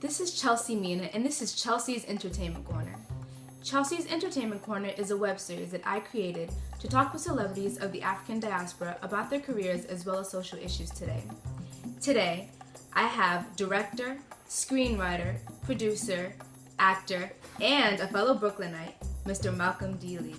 This is Chelsea Mina, and this is Chelsea's Entertainment Corner. Chelsea's Entertainment Corner is a web series that I created to talk with celebrities of the African diaspora about their careers as well as social issues today. Today, I have director, screenwriter, producer, actor, and a fellow Brooklynite, Mr. Malcolm D. Lee.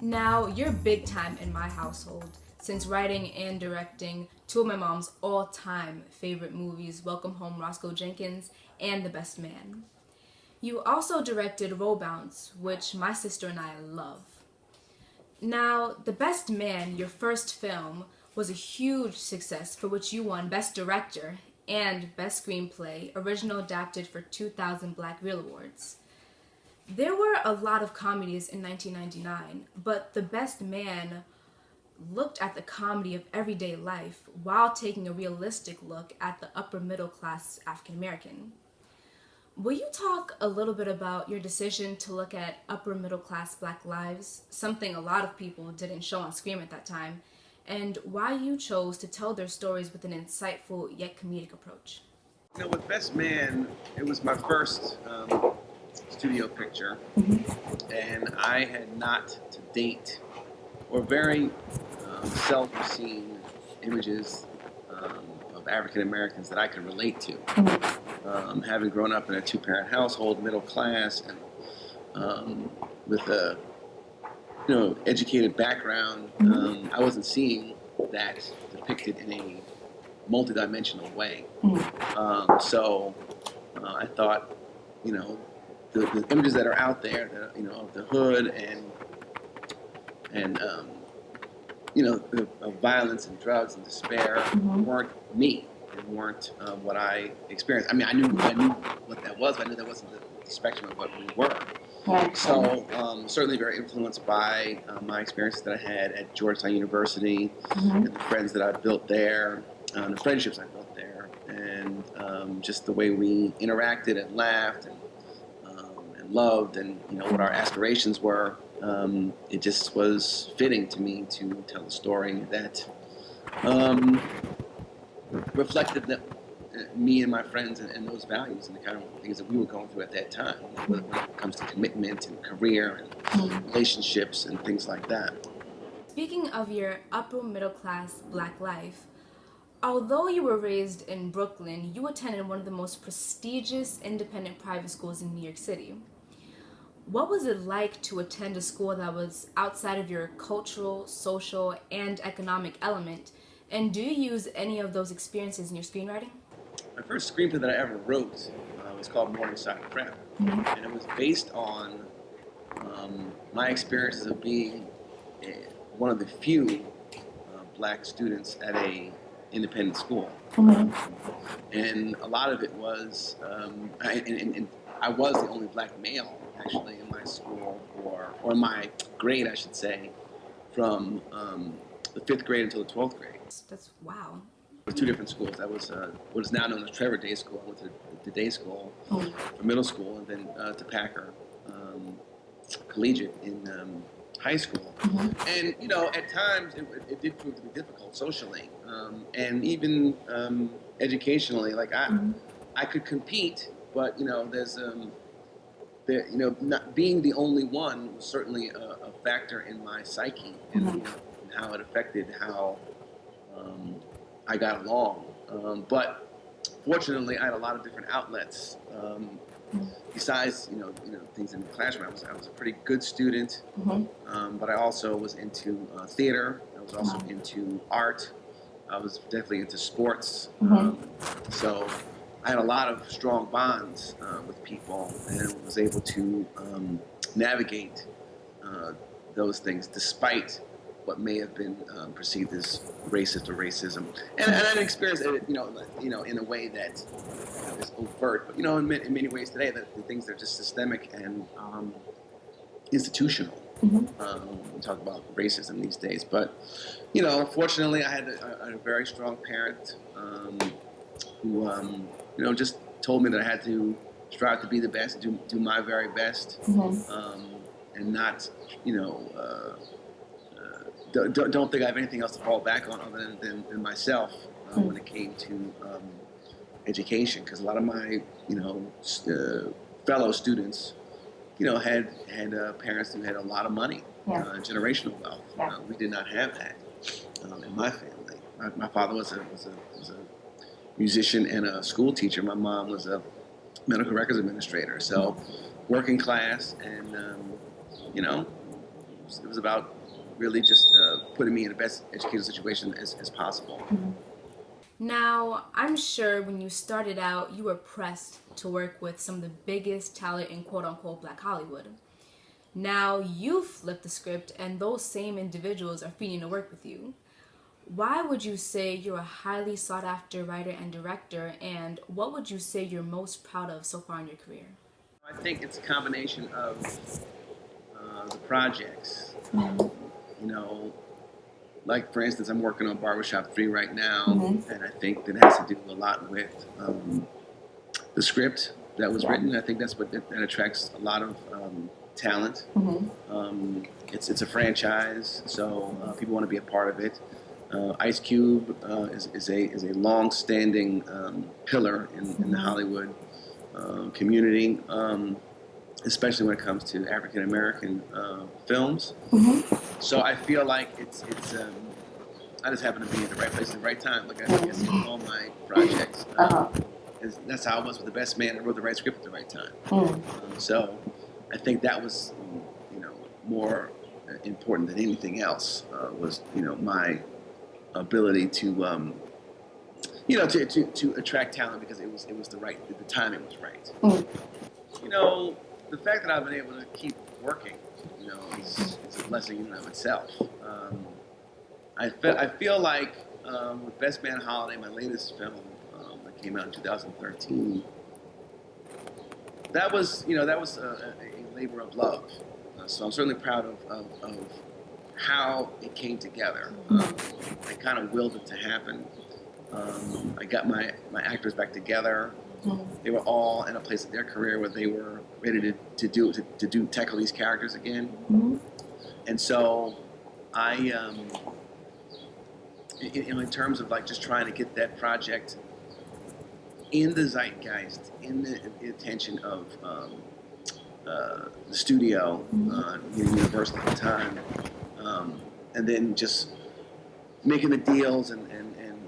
Now, you're big time in my household, since writing and directing two of my mom's all-time favorite movies, Welcome Home, Roscoe Jenkins, and The Best Man. You also directed Roll Bounce, which my sister and I love. Now, The Best Man, your first film, was a huge success for which you won Best Director and Best Screenplay, original adapted for 2000 Black Reel Awards. There were a lot of comedies in 1999, but The Best Man looked at the comedy of everyday life while taking a realistic look at the upper middle class African American. Will you talk a little bit about your decision to look at upper middle class Black lives, something a lot of people didn't show on screen at that time, and why you chose to tell their stories with an insightful yet comedic approach? With Best Man, it was my first studio picture, and I had not to date, or very seldom seen images of African Americans that I could relate to. Having grown up in a two-parent household, middle class, and with a educated background, I wasn't seeing that depicted in a multidimensional way. So I thought, the images that are out there, of the hood and of violence and drugs and despair weren't me. It weren't what I experienced. I mean, I knew what that was, but I knew that wasn't the spectrum of what we were. Right. So certainly very influenced by my experiences that I had at Georgetown University, and the friends that I built there, the friendships I built there, and just the way we interacted and laughed and loved, and what our aspirations were. It just was fitting to me to tell a story that reflected me and my friends and those values and the kind of things that we were going through at that time, when it comes to commitment and career and relationships and things like that. Speaking of your upper middle class Black life, although you were raised in Brooklyn, you attended one of the most prestigious independent private schools in New York City. What was it like to attend a school that was outside of your cultural, social, and economic element? And do you use any of those experiences in your screenwriting? My first screenplay that I ever wrote was called Morningside Prep, and it was based on my experiences of being one of the few Black students at a independent school. And a lot of it was, I was the only Black male actually in my school, or in my grade, I should say, from the 5th grade until the 12th grade. That's wow. It was two different schools. That was what is now known as Trevor Day School. I went to the day school for middle school, and then to Packer Collegiate in high school. And at times it did prove to be difficult socially, and even educationally. Like I could compete, but there's not being the only one was certainly a factor in my psyche and how it affected how I got along. But fortunately, I had a lot of different outlets. Besides, things in the classroom, I was a pretty good student, but I also was into theater. I was also into art. I was definitely into sports. So I had a lot of strong bonds with people, and was able to navigate those things despite what may have been perceived as racist or racism. And I experienced it, in a way that is overt. But in many ways today, the things that are just systemic and institutional. We talk about racism these days, but fortunately, I had a very strong parent who just told me that I had to strive to be the best, do my very best, and not don't think I have anything else to fall back on other than myself. when it came to education, because a lot of my fellow students had parents who had a lot of money, generational wealth. We did not have that in my family. My father was a musician and a school teacher. My mom was a medical records administrator. So working class, and it was about really just putting me in the best educational situation as possible. Now, I'm sure when you started out, you were pressed to work with some of the biggest talent in quote-unquote Black Hollywood. Now you've flipped the script, and those same individuals are feeding to work with you. Why would you say you're a highly sought-after writer and director, and what would you say you're most proud of so far in your career? I think it's a combination of the projects. Like, for instance, I'm working on Barbershop III right now, and I think that has to do a lot with the script that was written. I think that's what that attracts a lot of talent. It's a franchise, so people want to be a part of it. Ice Cube is a long-standing pillar in the Hollywood community, especially when it comes to African American films. So I feel like it's I just happen to be in the right place at the right time. Like I guess in all my projects, that's how I was with The Best Man. I wrote the right script at the right time. So I think that was more important than anything else. Was my ability to to attract talent, because it was the right, the timing was right. The fact that I've been able to keep working, is a blessing in and of itself. I feel like with Best Man Holiday, my latest film that came out in 2013, that was a labor of love. So I'm certainly proud of how it came together. I kind of willed it to happen. I got my actors back together. They were all in a place in their career where they were ready to tackle these characters again. And so I, in terms of like just trying to get that project in the zeitgeist, in the attention of the studio, Universal at the time, and then just making the deals and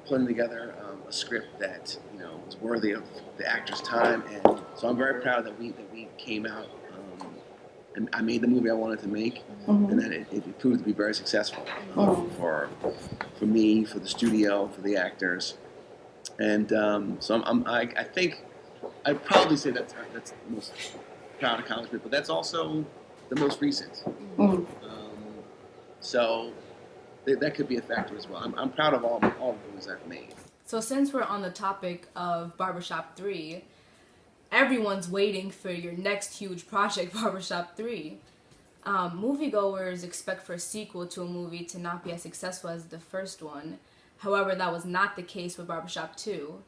putting together a script that was worthy of the actor's time. And so I'm very proud that we came out and I made the movie I wanted to make, and that it proved to be very successful for me, for the studio, for the actors. And so I think I'd probably say that's the most proud accomplishment, but that's also the most recent. So that could be a factor as well. I'm proud of all the movies I've made. So since we're on the topic of Barbershop 3, everyone's waiting for your next huge project, Barbershop 3. Moviegoers expect for a sequel to a movie to not be as successful as the first one. However, that was not the case with Barbershop 2.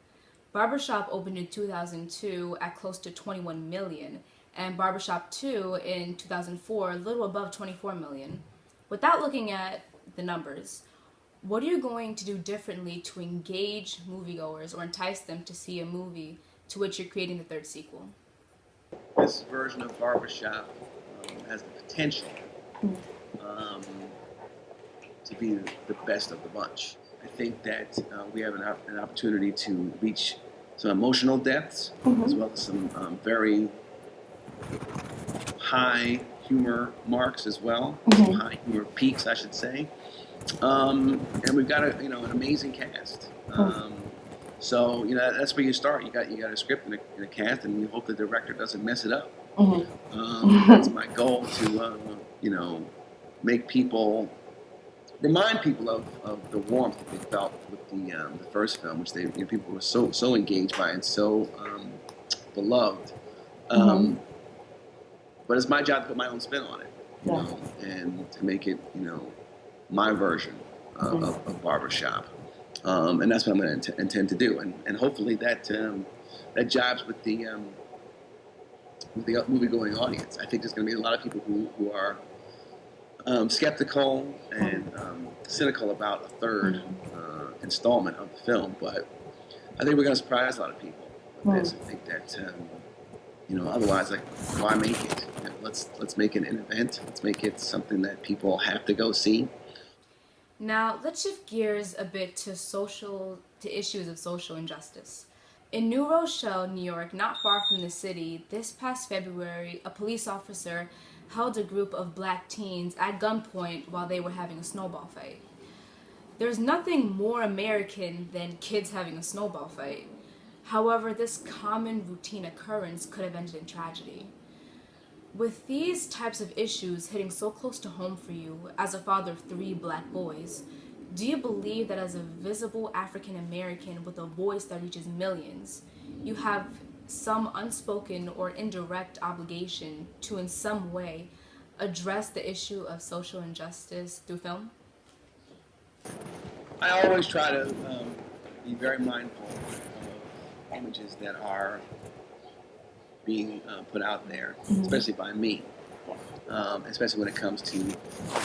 Barbershop opened in 2002 at close to 21 million, and Barbershop 2 in 2004 a little above 24 million. Without looking at the numbers, what are you going to do differently to engage moviegoers or entice them to see a movie to which you're creating the third sequel? This version of Barbershop has the potential to be the best of the bunch. I think that we have an opportunity to reach some emotional depths, as well as some very high humor marks as well, some high humor peaks, I should say. And we've got an amazing cast. So that's where you start. You got a script and a cast, and you hope the director doesn't mess it up. That's my goal, to make people, remind people of the warmth that they felt with the first film, which people were so engaged by and so beloved. But it's my job to put my own spin on it, and to make it my version of Barbershop. And that's what I'm going to intend to do, and hopefully that jibes with the movie-going audience. I think there's going to be a lot of people who are skeptical and cynical about a third installment of the film, but I think we're going to surprise a lot of people with this. I think that otherwise, like, why make it? Let's make it an event. Let's make it something that people have to go see. Now, let's shift gears a bit to issues of social injustice. In New Rochelle, New York, not far from the city, this past February, a police officer held a group of black teens at gunpoint while they were having a snowball fight. There's nothing more American than kids having a snowball fight. However, this common routine occurrence could have ended in tragedy. With these types of issues hitting so close to home for you, as a father of 3 black boys, do you believe that as a visible African American with a voice that reaches millions, you have some unspoken or indirect obligation to in some way address the issue of social injustice through film? I always try to be very mindful of images that are being put out there, especially by me, especially when it comes to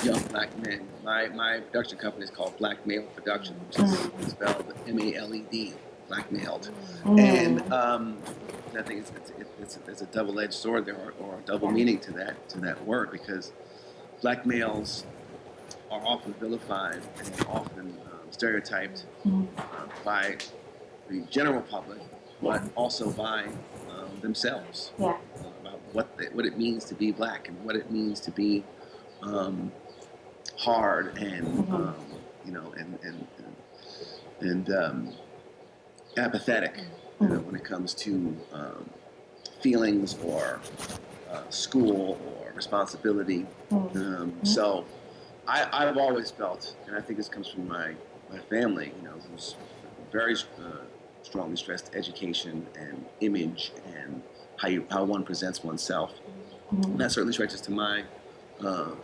young black men. My production company is called Black Male Production, which is spelled M-A-L-E-D, black-mailed. And I think it's a double-edged sword there, or a double meaning to that word, because black males are often vilified and often stereotyped by the general public, but also by themselves, about what it means to be black and what it means to be hard and apathetic when it comes to feelings or school or responsibility. So I've always felt, and I think this comes from my family, who's very strongly stressed education and image and how one presents oneself. And that certainly stretches to my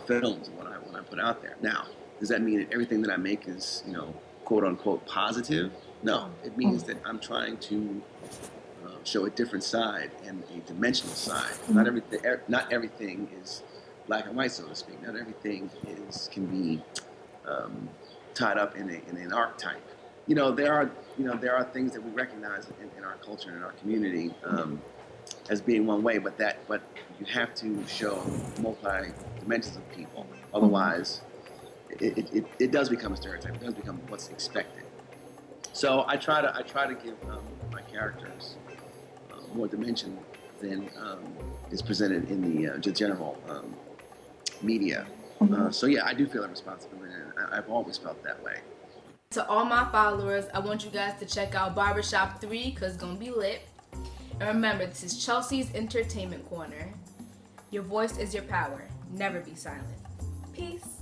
films and what I put out there. Now, does that mean that everything that I make is, quote unquote positive? No, it means that I'm trying to show a different side and a dimensional side. Not everything is black and white, so to speak. Not everything can be tied up in an archetype. There are things that we recognize in our culture and in our community as being one way, but you have to show multi dimensions of people. Otherwise, it does become a stereotype. It does become what's expected. So I try to give my characters more dimension than is presented in the general media. So yeah, I do feel a responsibility, and I've always felt that way. To all my followers, I want you guys to check out Barbershop 3 because it's going to be lit. And remember, this is Chelsea's Entertainment Corner. Your voice is your power. Never be silent. Peace.